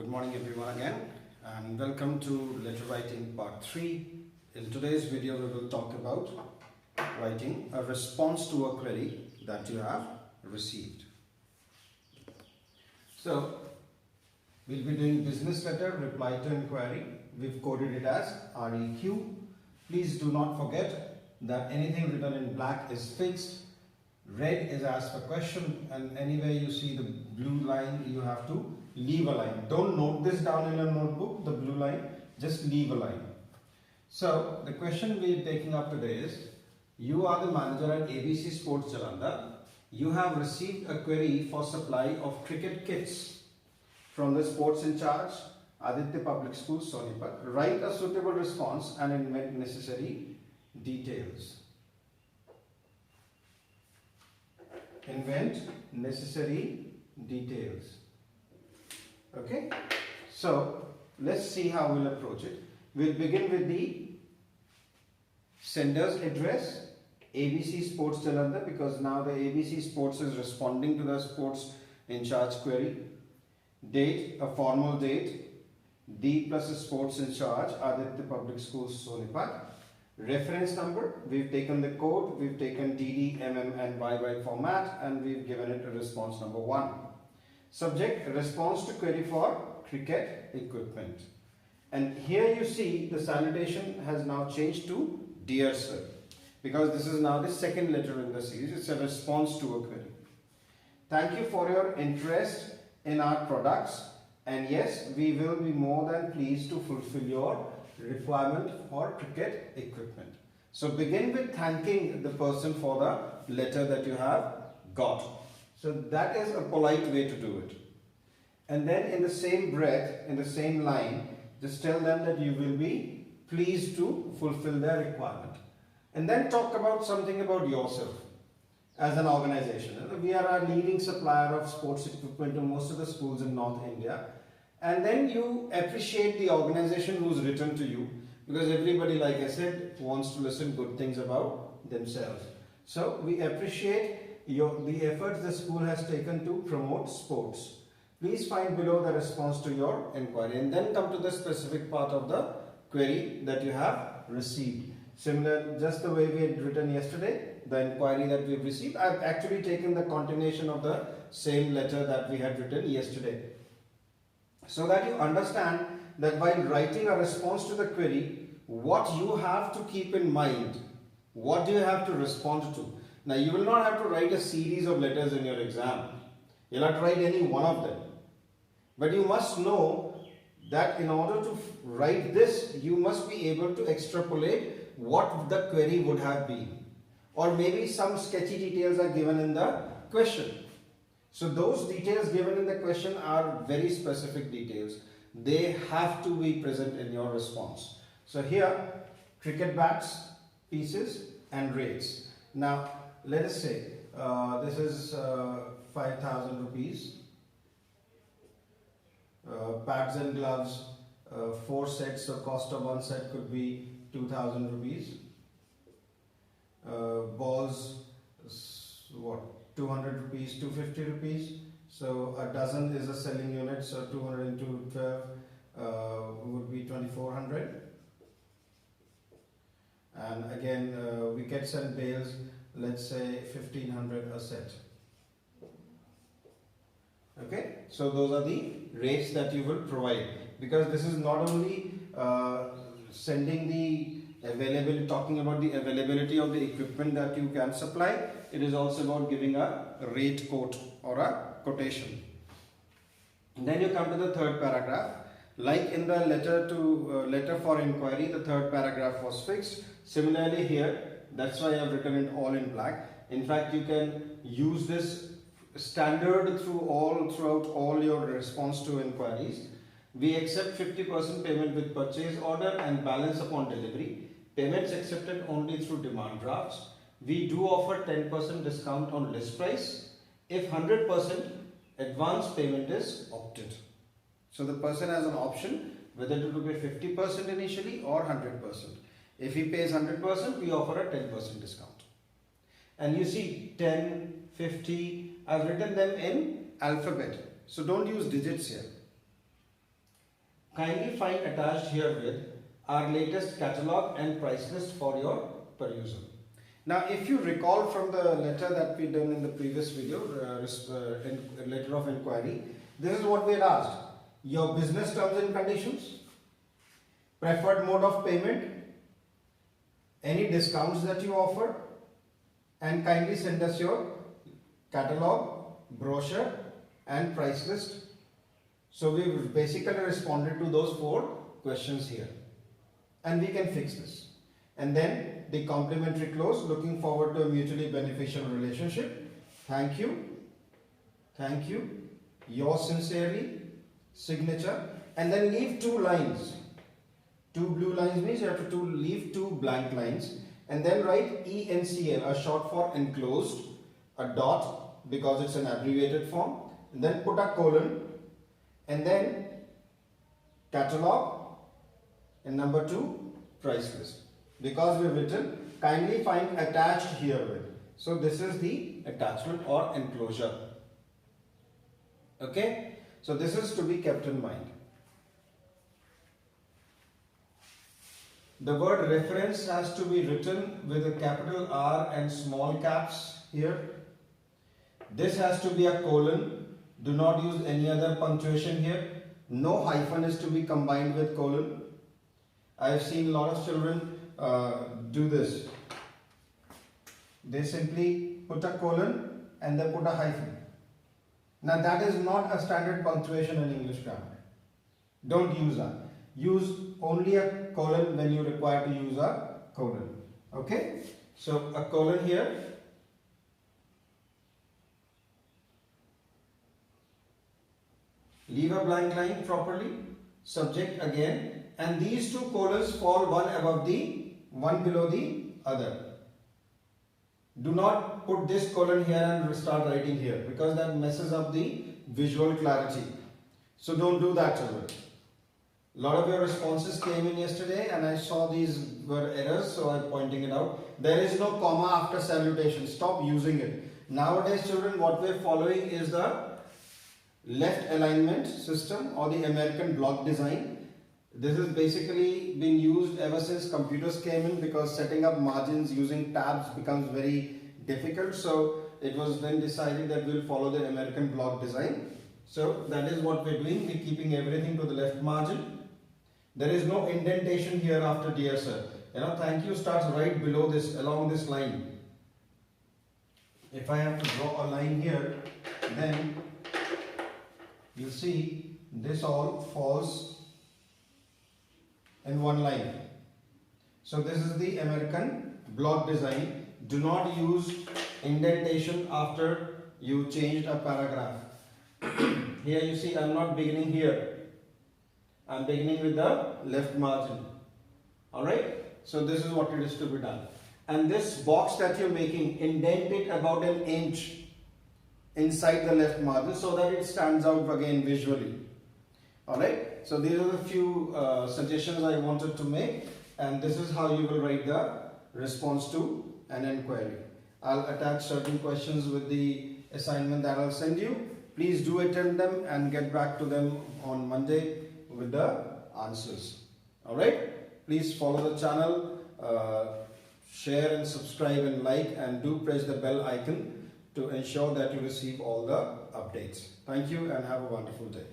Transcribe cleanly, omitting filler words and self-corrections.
Good morning everyone again, and welcome to letter writing part 3. In today's video we will talk about writing a response to a query that you have received. So we'll be doing business letter, reply to inquiry. We've coded it as REQ. Please do not forget that anything written in black is fixed, red is asked for question, and anywhere you see the blue line you have to leave a line. Don't note this down in a notebook, the blue line, just leave a line. So the question we are taking up today is, you are the manager at ABC Sports Jalandhar. You have received a query for supply of cricket kits from the sports in charge, Aditya Public School, Sonipat. Write a suitable response and invent necessary details. Invent necessary details. Okay, so let's see how we'll approach it. We'll begin with the sender's address, ABC Sports Jalandhar, because now the ABC Sports is responding to the sports in charge query. Date, a formal date, D plus a sports in charge, Aditya Public Schools, Sonipat. Reference number, we've taken the code, we've taken DD, MM and YY format, and we've given it a response number 1. Subject, response to query for cricket equipment. And here you see the salutation has now changed to Dear Sir, because this is now the second letter in the series. It's a response to a query. Thank you for your interest in our products, and yes, we will be more than pleased to fulfill your requirement for cricket equipment. So begin with thanking the person for the letter that you have got. So that is a polite way to do it. And then in the same breath, in the same line, just tell them that you will be pleased to fulfill their requirement. And then talk about something about yourself as an organization. We are a leading supplier of sports equipment to most of the schools in North India. And then you appreciate the organization who's written to you, because everybody, like I said, wants to listen good things about themselves. So we appreciate the efforts the school has taken to promote sports. Please find below the response to your inquiry, and then come to the specific part of the query that you have received. Similar, just the way we had written yesterday, the inquiry that we've received, I've actually taken the continuation of the same letter that we had written yesterday, so that you understand that while writing a response to the query, what you have to keep in mind, what do you have to respond to. Now you will not have to write a series of letters in your exam. You'll have to write any one of them. But you must know that in order to write this, you must be able to extrapolate what the query would have been. Or maybe some sketchy details are given in the question. So those details given in the question are very specific details. They have to be present in your response. So here, cricket bats, pieces and rates. Now, let us say this is 5,000 rupees. Pads and gloves, 4 sets, so cost of one set could be 2,000 rupees. Balls, what, 200 rupees, 250 rupees. So a dozen is a selling unit, so 200 into 12 would be 2,400. And again, wickets and bails, let's say 1,500 a set. Okay, so those are the rates that you will provide, because this is not only sending the availability, talking about the availability of the equipment that you can supply, it is also about giving a rate quote or a quotation. And then you come to the third paragraph. Like in the letter for inquiry, the third paragraph was fixed. Similarly here, that's why I have written it all in black. In fact, you can use this standard throughout all your response to inquiries. We accept 50% payment with purchase order and balance upon delivery. Payments accepted only through demand drafts. We do offer 10% discount on list price if 100% advance payment is opted. So the person has an option whether to pay 50% initially or 100%. If he pays 100%, we offer a 10% discount. And you see 10, 50, I've written them in alphabet. So don't use digits here. Kindly find attached herewith our latest catalog and price list for your perusal. Now, if you recall from the letter that we done in the previous video, letter of inquiry, this is what we had asked. Your business terms and conditions, preferred mode of payment, any discounts that you offer, and kindly send us your catalog, brochure and price list. So we basically responded to those 4 questions here, and we can fix this. And then the complimentary close, looking forward to a mutually beneficial relationship. Thank you, yours sincerely, signature, and then leave 2 lines. 2 blue lines means you have to leave 2 blank lines, and then write ENCL, a short for enclosed, a dot because it's an abbreviated form, and then put a colon, and then catalog, and number 2 price list, because we've written kindly find attached herewith. So this is the attachment or enclosure. Okay, so this is to be kept in mind. The word reference has to be written with a capital R and small caps here. This has to be a colon. Do not use any other punctuation here. No hyphen is to be combined with colon. I have seen a lot of children do this. They simply put a colon and they put a hyphen. Now that is not a standard punctuation in English grammar. Don't use that. Use only a colon when you require to use a colon. Okay? So a colon here. Leave a blank line properly. Subject again. And these 2 colons fall one below the other. Do not put this colon here and start writing here, because that messes up the visual clarity. So don't do that, children. A lot of your responses came in yesterday and I saw these were errors, so I'm pointing it out. There is no comma after salutation. Stop using it. Nowadays, children, what we're following is the left alignment system or the American block design. This has basically been used ever since computers came in, because setting up margins using tabs becomes very difficult. So it was then decided that we'll follow the American block design. So that is what we're doing. We're keeping everything to the left margin. There is no indentation here after dear sir. Thank you starts right below this, along this line. If I have to draw a line here, then you see this all falls in one line. So this is the American block design. Do not use indentation after you changed a paragraph. Here you see I'm not beginning here. I'm beginning with the left margin. Alright? So this is what it is to be done. And this box that you're making, indent it about an inch inside the left margin so that it stands out again visually. Alright? So these are the few suggestions I wanted to make, and this is how you will write the response to an inquiry. I'll attach certain questions with the assignment that I'll send you. Please do attempt them and get back to them on Monday with the answers. Alright? Please follow the channel, share and subscribe and like, and do press the bell icon to ensure that you receive all the updates. Thank you and have a wonderful day.